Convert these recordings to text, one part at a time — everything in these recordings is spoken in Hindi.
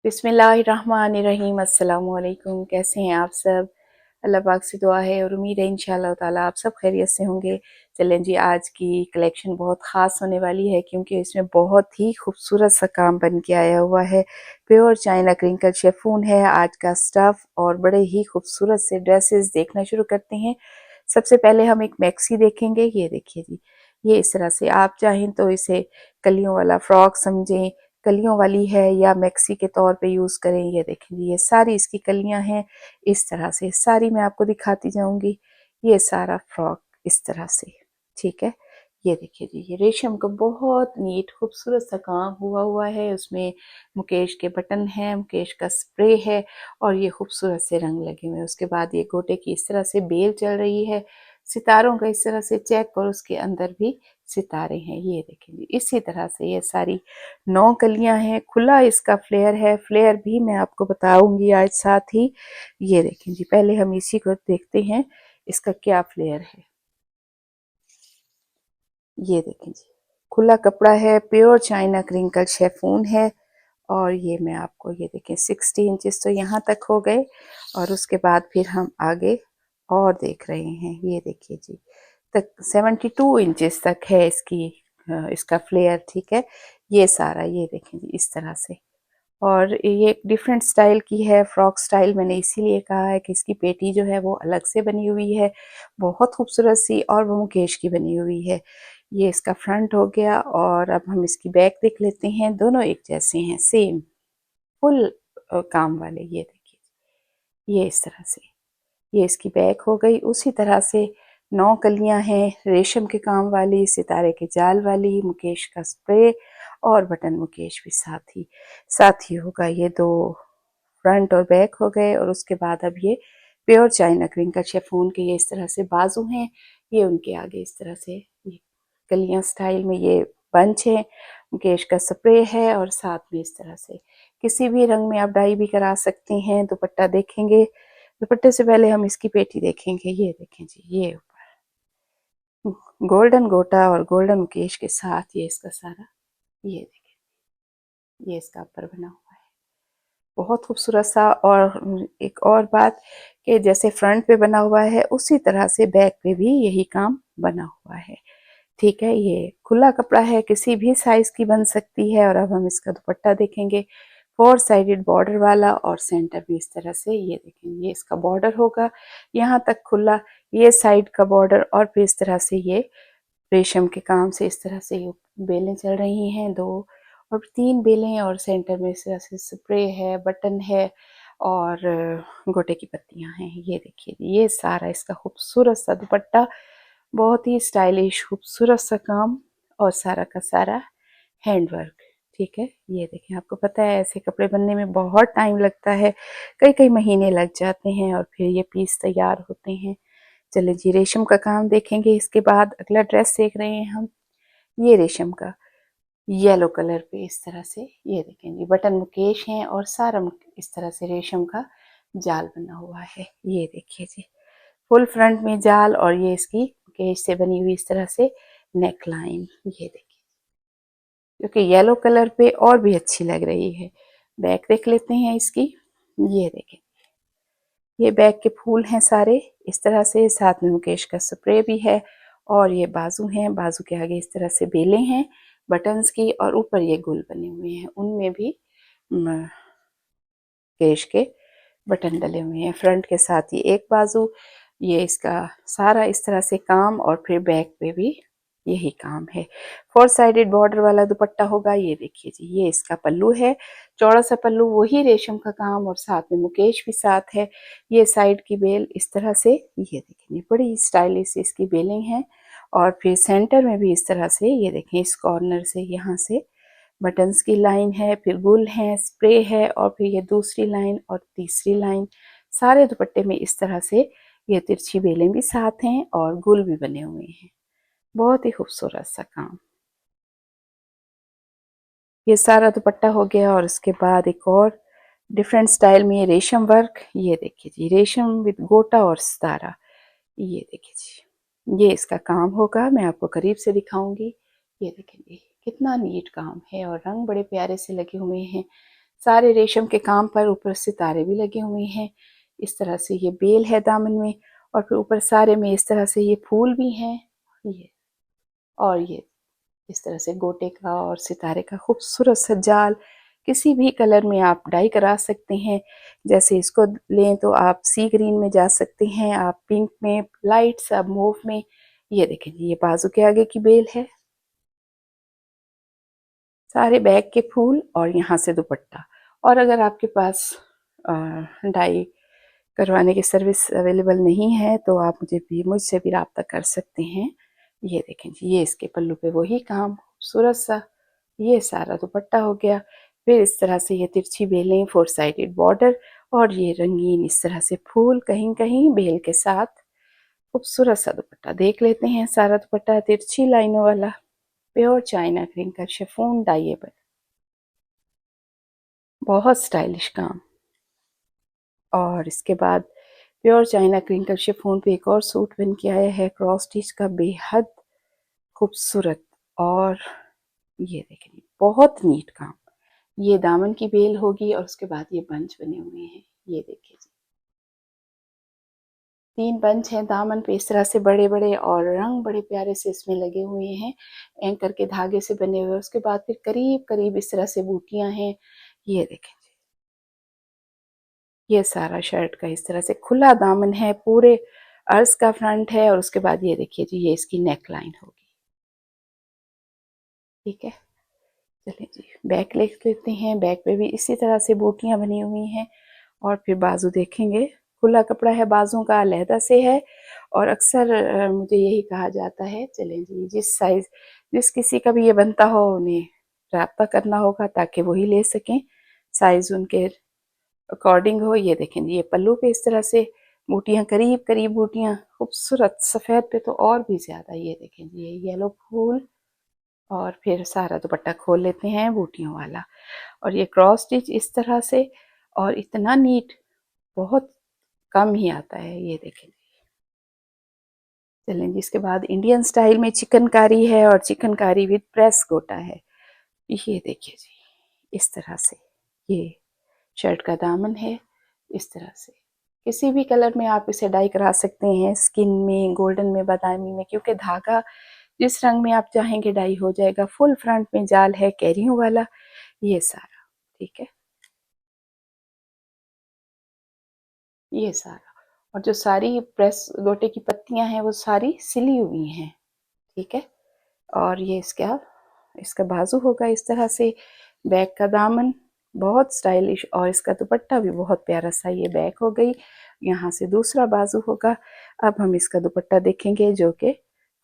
बिस्मिल्लाहिर्रहमानिर्रहीम। अस्सलाम वालेकुम। कैसे हैं आप सब? अल्लाह पाक से दुआ है और उम्मीद है इंशाअल्लाह ताला आप सब खैरियत से होंगे। चलें जी, आज की कलेक्शन बहुत ख़ास होने वाली है क्योंकि इसमें बहुत ही खूबसूरत सा काम बन के आया हुआ है। प्योर चाइना क्रिंकल शिफॉन है आज का स्टफ़ और बड़े ही खूबसूरत से ड्रेसेस देखना शुरू करते हैं। सबसे पहले हम एक मैक्सी देखेंगे। ये देखिए जी, ये इस तरह से आप चाहें तो इसे कलियों वाला फ्रॉक समझें, कलियों वाली है, या मैक्सी के तौर पे यूज़ करें। ये देखें जी, ये सारी इसकी कलियां हैं। इस तरह से सारी मैं आपको दिखाती जाऊंगी। ये सारा फ्रॉक इस तरह से, ठीक है। ये देखिए जी, ये रेशम का बहुत नीट खूबसूरत सा काम हुआ हुआ है। उसमें मुकेश के बटन हैं, मुकेश का स्प्रे है और ये खूबसूरत से रंग लगे हुए हैं। उसके बाद ये गोटे की इस तरह से बेल चल रही है, सितारों का इस तरह से चेक, और उसके अंदर भी सितारे हैं। ये देखें जी, इसी तरह से ये सारी 9 कलियां हैं। खुला इसका फ्लेयर है, फ्लेयर भी मैं आपको बताऊंगी आज साथ ही। ये देखें जी, पहले हम इसी को देखते हैं इसका क्या फ्लेयर है। ये देखें जी, खुला कपड़ा है, प्योर चाइना क्रिंकल शेफून है। और ये मैं आपको, ये देखें 60 इंचेस तो यहाँ तक हो गए और उसके बाद फिर हम आगे और देख रहे हैं। ये देखिए जी, तक 72 इंचेस तक है इसकी इसका फ्लेयर, ठीक है। ये सारा, ये देखें जी, इस तरह से। और ये एक डिफरेंट स्टाइल की है, फ्रॉक स्टाइल। मैंने इसीलिए कहा है कि इसकी पेटी जो है वो अलग से बनी हुई है, बहुत खूबसूरत सी, और वो मुकेश की बनी हुई है। ये इसका फ्रंट हो गया और अब हम इसकी बैक देख लेते हैं। दोनों एक जैसे हैं, सेम फुल काम वाले। ये देखिए, ये इस तरह से, ये इसकी बैक हो गई। उसी तरह से 9 कलियां हैं रेशम के काम वाली, सितारे के जाल वाली, मुकेश का स्प्रे और बटन मुकेश भी साथ ही होगा। ये 2 फ्रंट और बैक हो गए। और उसके बाद अब ये प्योर चाइना क्रिंकल शिफॉन के ये इस तरह से बाजू हैं। ये उनके आगे इस तरह से ये कलियां स्टाइल में ये बंच है, मुकेश का स्प्रे है, और साथ में इस तरह से किसी भी रंग में आप डाई भी करा सकते हैं। दुपट्टा देखेंगे, दुपट्टे से पहले हम इसकी पेटी देखेंगे। ये देखें जी, ये गोल्डन गोटा और गोल्डन मुकेश के साथ ये इसका सारा, ये देखें, ये इसका ऊपर बना हुआ है, बहुत खूबसूरत सा। और एक और बात कि जैसे फ्रंट पे बना हुआ है उसी तरह से बैक पे भी यही काम बना हुआ है, ठीक है। ये खुला कपड़ा है, किसी भी साइज की बन सकती है। और अब हम इसका दुपट्टा देखेंगे, 4 साइडेड बॉर्डर वाला, और सेंटर भी इस तरह से। ये देखेंगे, ये इसका बॉर्डर होगा यहाँ तक खुला, ये साइड का बॉर्डर, और फिर इस तरह से ये रेशम के काम से इस तरह से ये बेलें चल रही हैं, 2 और 3 बेलें, और सेंटर में इस तरह से स्प्रे है, बटन है, और गोटे की पत्तियां हैं। ये देखिए, ये सारा इसका खूबसूरत सा दुपट्टा, बहुत ही स्टाइलिश खूबसूरत सा काम, और सारा का सारा हैंड वर्क, ठीक है। ये देखें, आपको पता है ऐसे कपड़े बनने में बहुत टाइम लगता है, कई कई महीने लग जाते हैं, और फिर ये पीस तैयार होते हैं। चले जी, रेशम का काम देखेंगे। इसके बाद अगला ड्रेस देख रहे हैं हम, ये रेशम का येलो कलर पे इस तरह से। ये देखेंगे, बटन मुकेश हैं और सारा इस तरह से रेशम का जाल बना हुआ है। ये देखिए जी, फुल फ्रंट में जाल, और ये इसकी मुकेश से बनी हुई इस तरह से नेक लाइन। ये देखिए, क्योंकि येलो कलर पे और भी अच्छी लग रही है। बैक देख लेते हैं इसकी। ये देखें, ये बैक के फूल हैं सारे इस तरह से, साथ में मुकेश का स्प्रे भी है। और ये बाजू हैं, बाजू के आगे इस तरह से बेलें हैं बटन्स की, और ऊपर ये गुल बने हुए हैं, उनमें भी मुकेश के बटन डले हुए हैं। फ्रंट के साथ ही एक बाजू, ये इसका सारा इस तरह से काम, और फिर बैक पे भी यही काम है। 4 साइडेड बॉर्डर वाला दुपट्टा होगा। ये देखिए जी, ये इसका पल्लू है, चौड़ा सा पल्लू, वही रेशम का काम, और साथ में मुकेश भी साथ है। ये साइड की बेल इस तरह से, ये देखें, बड़ी स्टाइलिश इसकी बेलें हैं। और फिर सेंटर में भी इस तरह से, ये देखें, इस कॉर्नर से यहाँ से बटन्स की लाइन है, फिर गुल है, स्प्रे है, और फिर ये दूसरी लाइन और तीसरी लाइन। सारे दुपट्टे में इस तरह से ये तिरछी बेलें भी साथ हैं और गुल भी बने हुए हैं, बहुत ही खूबसूरत सा काम। ये सारा दुपट्टा हो गया। और उसके बाद एक और डिफरेंट स्टाइल में रेशम वर्क। ये देखिए जी, रेशम विद गोटा और सितारा। ये देखिए जी, ये इसका काम होगा, मैं आपको करीब से दिखाऊंगी। ये देखेंगे कितना नीट काम है, और रंग बड़े प्यारे से लगे हुए हैं। सारे रेशम के काम पर ऊपर सितारे भी लगे हुए हैं। इस तरह से ये बेल है दामन में, और फिर ऊपर सारे में इस तरह से ये फूल भी हैं। ये और ये इस तरह से गोटे का और सितारे का खूबसूरत सा जाल, किसी भी कलर में आप डाई करा सकते हैं। जैसे इसको लें तो आप सी ग्रीन में जा सकते हैं, आप पिंक में, लाइट सा मूव में। ये देखें ये बाजू के आगे की बेल है, सारे बैग के फूल और यहाँ से दुपट्टा। और अगर आपके पास डाई करवाने की सर्विस अवेलेबल नहीं है तो आप मुझसे भी रब्ता कर सकते हैं। ये देखें जी, ये इसके पल्लू पे वही काम खूबसूरत सा। ये सारा दुपट्टा हो गया। फिर इस तरह से ये तिरछी बेलें, 4 साइडेड बॉर्डर, और ये रंगीन इस तरह से फूल कहीं कहीं बेल के साथ। खूबसूरत सा दुपट्टा देख लेते हैं। सारा दुपट्टा तिरछी लाइनों वाला, प्योर चाइना ग्रीन का शिफॉन डाइएबल, बहुत स्टाइलिश काम। और इसके बाद प्योर चाइना क्रिंकल शिफॉन पे एक और सूट बन के आया है क्रॉस स्टिच का, बेहद खूबसूरत। और ये देखें बहुत नीट काम। ये दामन की बेल होगी और उसके बाद ये बंच बने हुए हैं। ये देखिए जी, 3 बंच हैं दामन पे इस तरह से बड़े बड़े, और रंग बड़े प्यारे से इसमें लगे हुए हैं, एंकर के धागे से बने हुए। उसके बाद फिर करीब करीब इस तरह से बूटियां हैं। ये देखें, ये सारा शर्ट का इस तरह से खुला दामन है, पूरे अर्ज का फ्रंट है। और उसके बाद ये देखिए जी, ये इसकी नेक लाइन होगी। ठीक है, चलिए जी बैक देख लेते हैं। बैक पे भी इसी तरह से बूटियां बनी हुई हैं। और फिर बाजू देखेंगे, खुला कपड़ा है, बाजू का अलहदा से है। और अक्सर मुझे यही कहा जाता है, चलें जी जिस साइज जिस किसी का भी ये बनता हो उन्हें रब्ता करना होगा ताकि वही ले सकें, साइज उनके अकॉर्डिंग हो। ये देखें ये पल्लू पे इस तरह से बूटियां, करीब करीब बूटियां, खूबसूरत। सफ़ेद पे तो और भी ज़्यादा। ये देखें ये येलो फूल। और फिर सारा दुपट्टा खोल लेते हैं बूटियों वाला, और ये क्रॉस स्टिच इस तरह से, और इतना नीट बहुत कम ही आता है। ये देखें, चलें जी इसके बाद इंडियन स्टाइल में चिकनकारी है, और चिकनकारी विद प्रेस गोटा है। ये देखिए जी, इस तरह से ये शर्ट का दामन है। इस तरह से किसी भी कलर में आप इसे डाई करा सकते हैं, स्किन में, गोल्डन में, बादामी में, क्योंकि धागा जिस रंग में आप चाहेंगे डाई हो जाएगा। फुल फ्रंट में जाल है कैरियों वाला, ये सारा। ठीक है, ये सारा। और जो सारी प्रेस गोटे की पत्तियां हैं वो सारी सिली हुई हैं। ठीक है, और ये इसका बाजू होगा इस तरह से। बैक का दामन बहुत स्टाइलिश, और इसका दुपट्टा भी बहुत प्यारा सा। ये बैक हो गई, यहाँ से दूसरा बाजू होगा। अब हम इसका दुपट्टा देखेंगे जो कि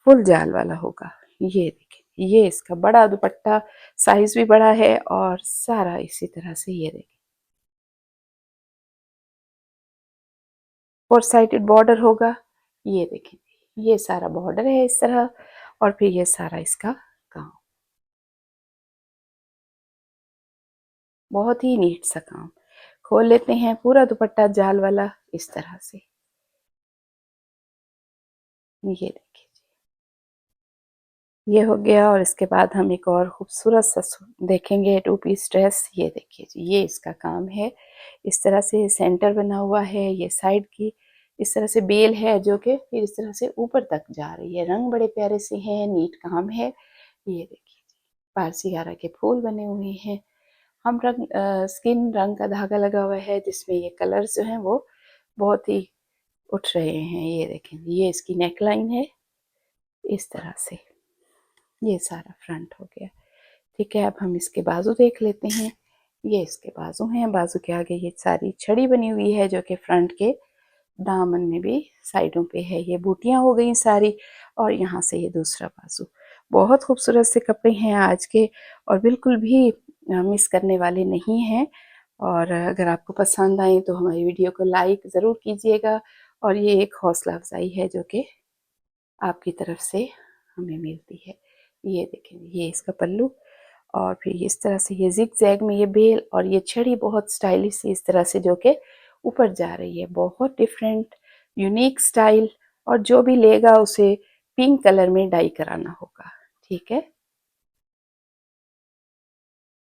फुल जाल वाला होगा। ये देखें ये इसका बड़ा दुपट्टा, साइज भी बड़ा है, और सारा इसी तरह से। ये देखें 4 साइडेड बॉर्डर होगा। ये देखें ये सारा बॉर्डर है इस तरह, और फिर ये सारा इसका काम, बहुत ही नीट सा काम। खोल लेते हैं पूरा दुपट्टा जाल वाला इस तरह से। ये देखिए ये हो गया। और इसके बाद हम एक और खूबसूरत सा देखेंगे 2 पीस ड्रेस। ये देखिए जी, ये इसका काम है। इस तरह से सेंटर बना हुआ है, ये साइड की इस तरह से बेल है जो कि फिर इस तरह से ऊपर तक जा रही है। रंग बड़े प्यारे से हैं, नीट काम है। ये देखिए पारसीगारा के फूल बने हुए हैं। हम स्किन रंग का धागा लगा हुआ है जिसमें ये कलर्स जो हैं वो बहुत ही उठ रहे हैं। ये देखें ये इसकी नेक लाइन है इस तरह से। ये सारा फ्रंट हो गया। ठीक है, अब हम इसके बाजू देख लेते हैं। ये इसके बाजू हैं, बाजू के आगे ये सारी छड़ी बनी हुई है जो कि फ्रंट के दामन में भी साइडों पे है। ये बूटियां हो गई सारी, और यहाँ से ये दूसरा बाजू। बहुत खूबसूरत से कपड़े हैं आज के, और बिल्कुल भी मिस करने वाले नहीं हैं। और अगर आपको पसंद आए तो हमारी वीडियो को लाइक ज़रूर कीजिएगा। और ये एक हौसला अफजाई है जो कि आपकी तरफ से हमें मिलती है। ये देखें ये इसका पल्लू, और फिर इस तरह से ये जिग जैग में ये बेल, और ये छड़ी बहुत स्टाइलिश इस तरह से जो कि ऊपर जा रही है। बहुत डिफरेंट यूनिक स्टाइल, और जो भी लेगा उसे पिंक कलर में डाई कराना होगा। ठीक है,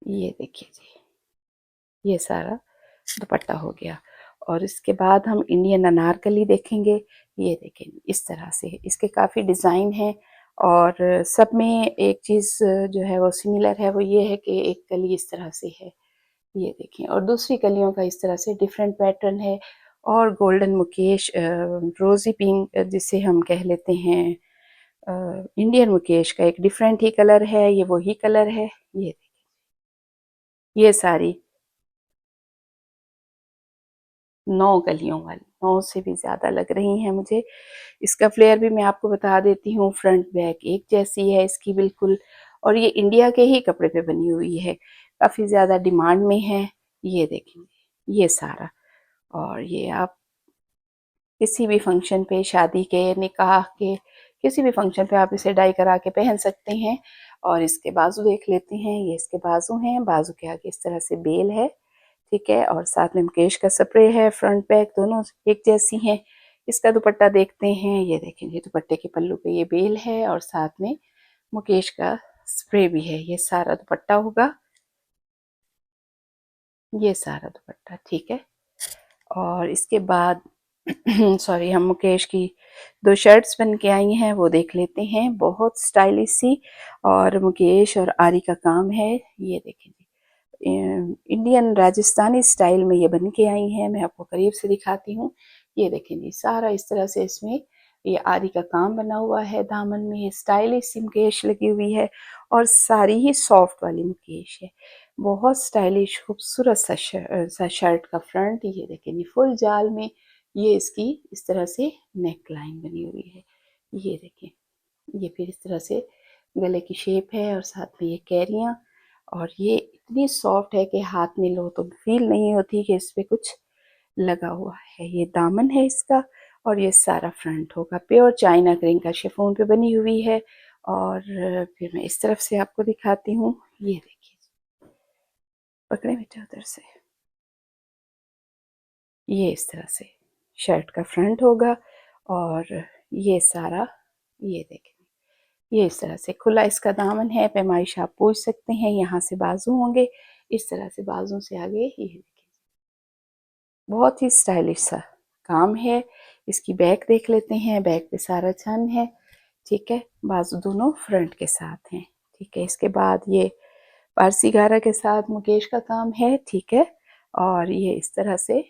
ये देखिए जी। ये सारा दुपट्टा हो गया। और इसके बाद हम इंडियन अनारकली देखेंगे। ये देखें इस तरह से इसके काफ़ी डिज़ाइन हैं और सब में एक चीज़ जो है वो सिमिलर है, वो ये है कि एक कली इस तरह से है, ये देखें, और दूसरी कलियों का इस तरह से डिफरेंट पैटर्न है। और गोल्डन मुकेश, रोज़ी पिंक जिसे हम कह लेते हैं, इंडियन मुकेश का एक डिफरेंट ही कलर है, ये वही कलर है। ये सारी 9 कलियों वाली, 9 से भी ज़्यादा लग रही हैं मुझे। इसका फ्लेयर भी मैं आपको बता देती हूँ, फ्रंट बैक एक जैसी है इसकी बिल्कुल, और ये इंडिया के ही कपड़े पे बनी हुई है, काफ़ी ज़्यादा डिमांड में है। ये देखेंगे ये सारा, और ये आप किसी भी फंक्शन पे, शादी के, निकाह के, किसी भी फंक्शन पे आप इसे डाई करा के पहन सकते हैं। और इसके बाजू देख लेते हैं, ये इसके बाजू हैं, बाजू के आगे इस तरह से बेल है, ठीक है, और साथ में मुकेश का स्प्रे है, फ्रंट बैक दोनों एक जैसी हैं। इसका दुपट्टा देखते हैं, ये देखेंगे दुपट्टे के पल्लू पे ये बेल है और साथ में मुकेश का स्प्रे भी है। ये सारा दुपट्टा होगा, ये सारा दुपट्टा, ठीक है। और इसके बाद सॉरी, हम मुकेश की 2 शर्ट्स बन के आई हैं, वो देख लेते हैं, बहुत स्टाइलिश सी, और मुकेश और आरी का काम है। ये देखें इंडियन राजस्थानी स्टाइल में ये बन के आई हैं, मैं आपको करीब से दिखाती हूँ। ये देखें जी, सारा इस तरह से इसमें ये आरी का काम बना हुआ है, दामन में ये स्टाइलिश सी मुकेश लगी हुई है, और सारी ही सॉफ्ट वाली मुकेश है, बहुत स्टाइलिश खूबसूरत सा शर्ट का फ्रंट। ये देखें जी, फुल जाल में ये इसकी इस तरह से नेक लाइन बनी हुई है। ये देखें, ये फिर इस तरह से गले की शेप है, और साथ में ये कैरियाँ, और ये इतनी सॉफ्ट है कि हाथ में लो तो फील नहीं होती कि इस पे कुछ लगा हुआ है। ये दामन है इसका, और ये सारा फ्रंट होगा, प्योर चाइना ग्रीन का शिफॉन पे बनी हुई है। और फिर मैं इस तरफ से आपको दिखाती हूँ, ये देखिए, पकड़े बेटा उधर से, ये इस तरह से शर्ट का फ्रंट होगा, और ये सारा, ये देखें, ये इस तरह से खुला इसका दामन है, पैमाइश आप पूछ सकते हैं, यहाँ से बाजू होंगे, इस तरह से बाजू से आगे, ये देखिए, बहुत ही स्टाइलिश सा काम है। इसकी बैक देख लेते हैं, बैक पे सारा छन है, ठीक है, बाजू दोनों फ्रंट के साथ हैं, ठीक है। इसके बाद ये पारसी गारा के साथ मुकेश का काम है, ठीक है, और ये इस तरह से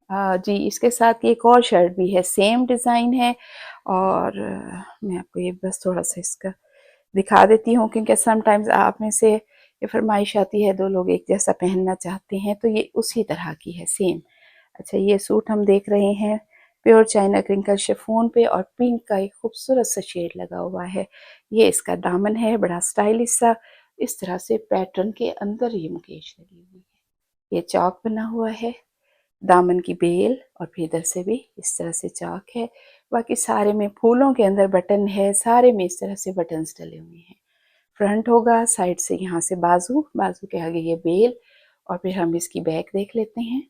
जी, इसके साथ एक और शर्ट भी है, सेम डिज़ाइन है, और मैं आपको ये बस थोड़ा सा इसका दिखा देती हूँ, क्योंकि समटाइम्स आप में से ये फरमाइश आती है, 2 लोग एक जैसा पहनना चाहते हैं, तो ये उसी तरह की है, सेम। अच्छा, ये सूट हम देख रहे हैं, प्योर चाइना क्रिंकल शिफॉन पे, और पिंक का एक खूबसूरत सा शेड लगा हुआ है। ये इसका दामन है, बड़ा स्टाइलिश सा, इस तरह से पैटर्न के अंदर ये मुकेश लगी हुई है। ये चौक बना हुआ है, दामन की बेल, और फिर इधर से भी इस तरह से चौक है। बाकी सारे में फूलों के अंदर बटन है, सारे में इस तरह से बटन्स डले हुए हैं। फ्रंट होगा, साइड से यहाँ से बाजू, बाजू के आगे ये बेल, और फिर हम इसकी बैक देख लेते हैं।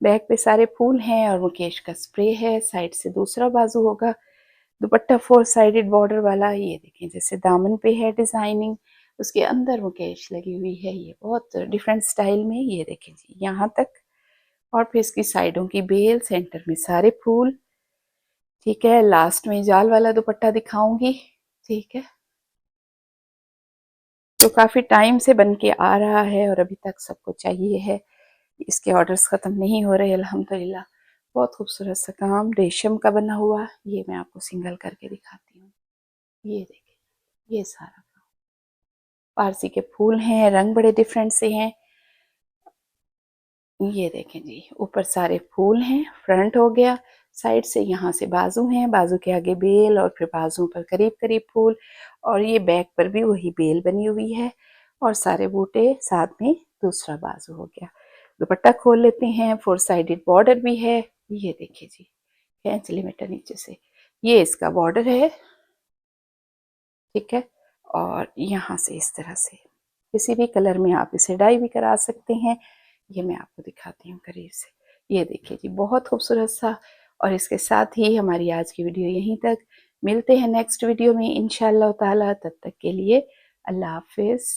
बैक पे सारे फूल हैं, और मुकेश का स्प्रे है, साइड से दूसरा बाजू होगा। दुपट्टा 4 साइडेड बॉर्डर वाला, ये देखें जैसे दामन पे है डिजाइनिंग, उसके अंदर मुकेश लगी हुई है, ये बहुत डिफरेंट स्टाइल में, ये देखें जी यहाँ तक, और फिर इसकी साइडों की बेल, सेंटर में सारे फूल, ठीक है। लास्ट में जाल वाला दुपट्टा दिखाऊंगी, ठीक है। तो काफी टाइम से बन के आ रहा है, और अभी तक सबको चाहिए है, इसके ऑर्डर्स खत्म नहीं हो रहे अल्हम्दुलिल्लाह। बहुत खूबसूरत सा काम रेशम का बना हुआ, ये मैं आपको सिंगल करके दिखाती हूँ। ये देखिए, ये सारा पारसी के फूल हैं, रंग बड़े डिफरेंट से हैं। ये देखें जी, ऊपर सारे फूल हैं, फ्रंट हो गया, साइड से यहाँ से बाजू हैं, बाजू के आगे बेल, और फिर बाजू पर करीब करीब फूल, और ये बैक पर भी वही बेल बनी हुई है, और सारे बूटे, साथ में दूसरा बाजू हो गया। दुपट्टा खोल लेते हैं, 4 साइडेड बॉर्डर भी है, ये देखिए जी, खींच लीटर नीचे से, ये इसका बॉर्डर है, ठीक है। और यहाँ से इस तरह से किसी भी कलर में आप इसे डाई भी करा सकते हैं, ये मैं आपको दिखाती हूँ करीब से। ये देखिए जी, बहुत खूबसूरत सा। और इसके साथ ही हमारी आज की वीडियो यहीं तक, मिलते हैं नेक्स्ट वीडियो में इंशाअल्लाह ताला, तब तक के लिए अल्लाह हाफिज़।